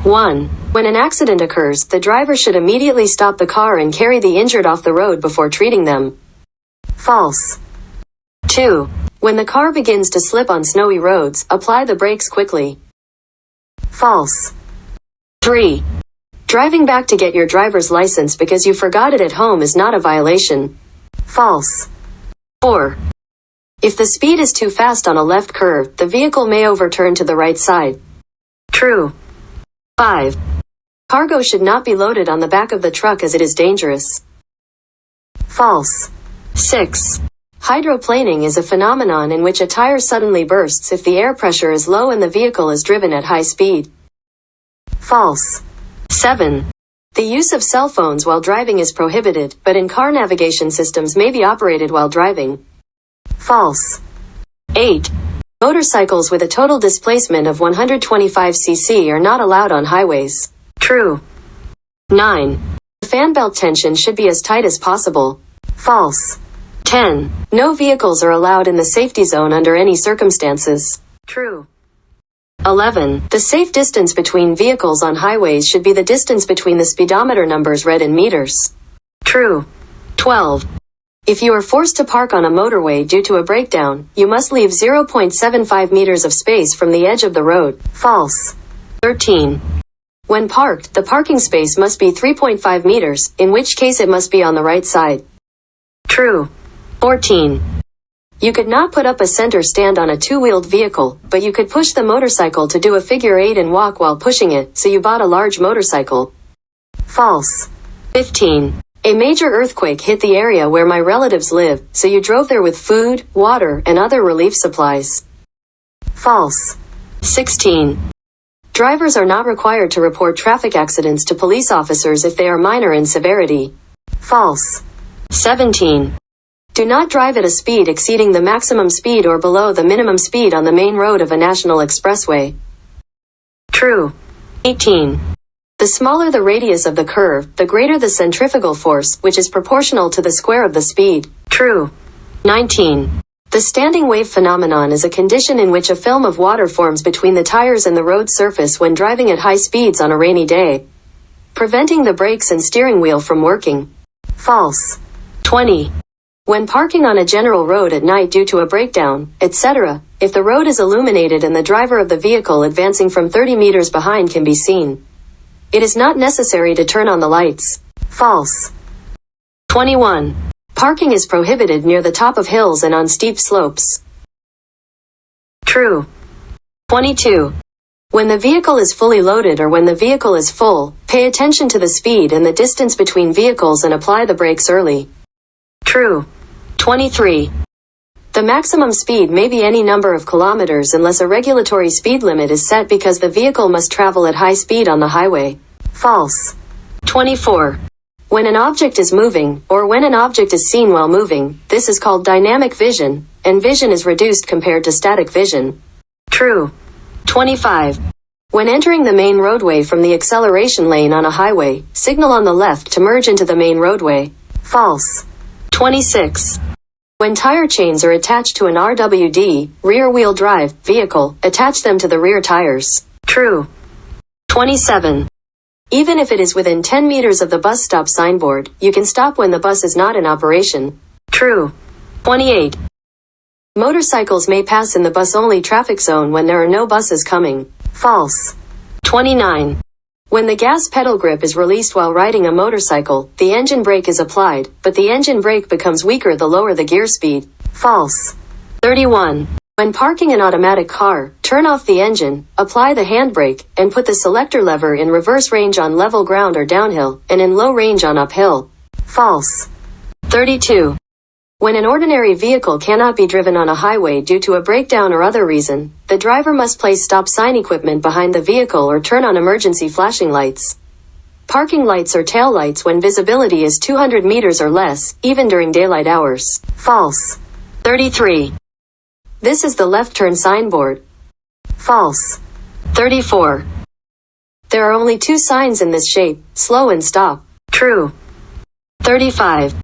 1. When an accident occurs, the driver should immediately stop the car and carry the injured off the road before treating them. False. 2. When the car begins to slip on snowy roads, apply the brakes quickly. False. 3. Driving back to get your driver's license because you forgot it at home is not a violation. False. 4. If the speed is too fast on a left curve, the vehicle may overturn to the right side. True. 5. Cargo should not be loaded on the back of the truck as it is dangerous. False. 6. Hydroplaning is a phenomenon in which a tire suddenly bursts if the air pressure is low and the vehicle is driven at high speed. False. 7. The use of cell phones while driving is prohibited, but in-car navigation systems may be operated while driving. False. 8. Motorcycles with a total displacement of 125 cc are not allowed on highways. True. 9. The fan belt tension should be as tight as possible. False. 10. No vehicles are allowed in the safety zone under any circumstances. True. 11. The safe distance between vehicles on highways should be the distance between the speedometer numbers read in meters. True. 12. If you are forced to park on a motorway due to a breakdown, you must leave 0.75 meters of space from the edge of the road. False. 13. When parked, the parking space must be 3.5 meters, in which case it must be on the right side. True. 14. You could not put up a center stand on a two-wheeled vehicle, but you could push the motorcycle to do a figure 8 and walk while pushing it, so you bought a large motorcycle. False. 15. A major earthquake hit the area where my relatives live, so you drove there with food, water, and other relief supplies. False. 16. Drivers are not required to report traffic accidents to police officers if they are minor in severity. False. 17. Do not drive at a speed exceeding the maximum speed or below the minimum speed on the main road of a national expressway. True. 18. The smaller the radius of the curve, the greater the centrifugal force, which is proportional to the square of the speed. True. 19. The standing wave phenomenon is a condition in which a film of water forms between the tires and the road surface when driving at high speeds on a rainy day, preventing the brakes and steering wheel from working. False. 20. When parking on a general road at night due to a breakdown, etc., if the road is illuminated and the driver of the vehicle advancing from 30 meters behind can be seen, it is not necessary to turn on the lights. False. 21. Parking is prohibited near the top of hills and on steep slopes. True. 22. When the vehicle is fully loaded or when the vehicle is full, pay attention to the speed and the distance between vehicles and apply the brakes early. True. 23. The maximum speed may be any number of kilometers unless a regulatory speed limit is set because the vehicle must travel at high speed on the highway. False. 24. When an object is moving, or when an object is seen while moving, this is called dynamic vision, and vision is reduced compared to static vision. True. 25. When entering the main roadway from the acceleration lane on a highway, signal on the left to merge into the main roadway. False. 26. When tire chains are attached to an RWD, rear-wheel drive, vehicle, attach them to the rear tires. True. 27. Even if it is within 10 meters of the bus stop signboard, you can stop when the bus is not in operation. True. 28. Motorcycles may pass in the bus-only traffic zone when there are no buses coming. False. 29. When the gas pedal grip is released while riding a motorcycle, the engine brake is applied, but the engine brake becomes weaker the lower the gear speed. False. 31. When parking an automatic car, turn off the engine, apply the handbrake, and put the selector lever in reverse range on level ground or downhill, and in low range on uphill. False. 32. When an ordinary vehicle cannot be driven on a highway due to a breakdown or other reason, the driver must place stop sign equipment behind the vehicle or turn on emergency flashing lights. Parking lights or tail lights when visibility is 200 meters or less, even during daylight hours. False. 33. This is the left turn signboard. False. 34. There are only two signs in this shape, slow and stop. True. 35.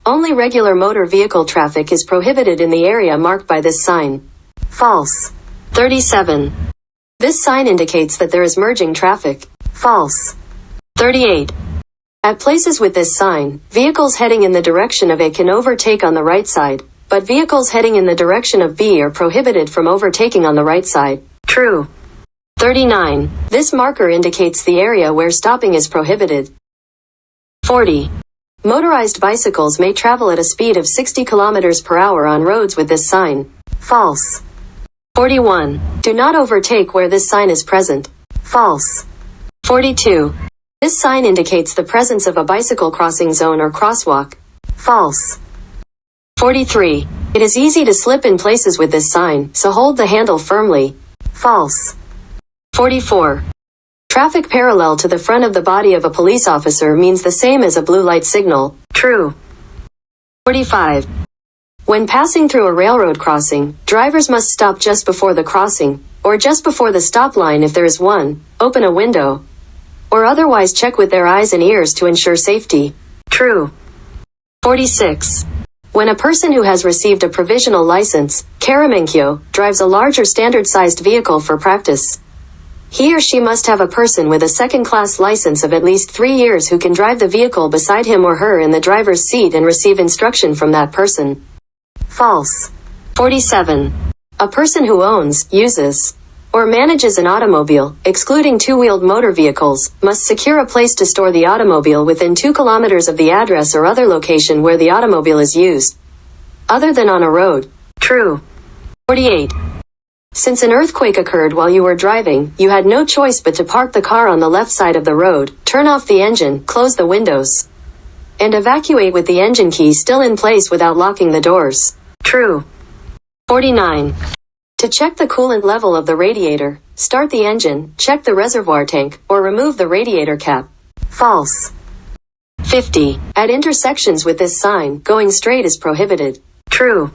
Only regular motor vehicle traffic is prohibited in the area marked by this sign. False. 37. This sign indicates that there is merging traffic. False. 38. At places with this sign, vehicles heading in the direction of A can overtake on the right side, but vehicles heading in the direction of B are prohibited from overtaking on the right side. True. 39. This marker indicates the area where stopping is prohibited. 40. Motorized bicycles may travel at a speed of 60 km per hour on roads with this sign. False. 41. Do not overtake where this sign is present. False. 42. This sign indicates the presence of a bicycle crossing zone or crosswalk. False. 43. It is easy to slip in places with this sign, so hold the handle firmly. False. 44. Traffic parallel to the front of the body of a police officer means the same as a blue light signal. True. 45. When passing through a railroad crossing, drivers must stop just before the crossing, or just before the stop line if there is one, open a window, or otherwise check with their eyes and ears to ensure safety. True. 46. When a person who has received a provisional license, karimen, drives a large or standard-sized vehicle for practice, he or she must have a person with a second-class license of at least 3 years who can drive the vehicle beside him or her in the driver's seat and receive instruction from that person. False. 47. A person who owns, uses, or manages an automobile, excluding two-wheeled motor vehicles, must secure a place to store the automobile within 2 kilometers of the address or other location where the automobile is used, other than on a road. True. 48. Since an earthquake occurred while you were driving, you had no choice but to park the car on the left side of the road, turn off the engine, close the windows, and evacuate with the engine key still in place without locking the doors. True. 49. To check the coolant level of the radiator, start the engine, check the reservoir tank, or remove the radiator cap. False. 50. At intersections with this sign, going straight is prohibited. True.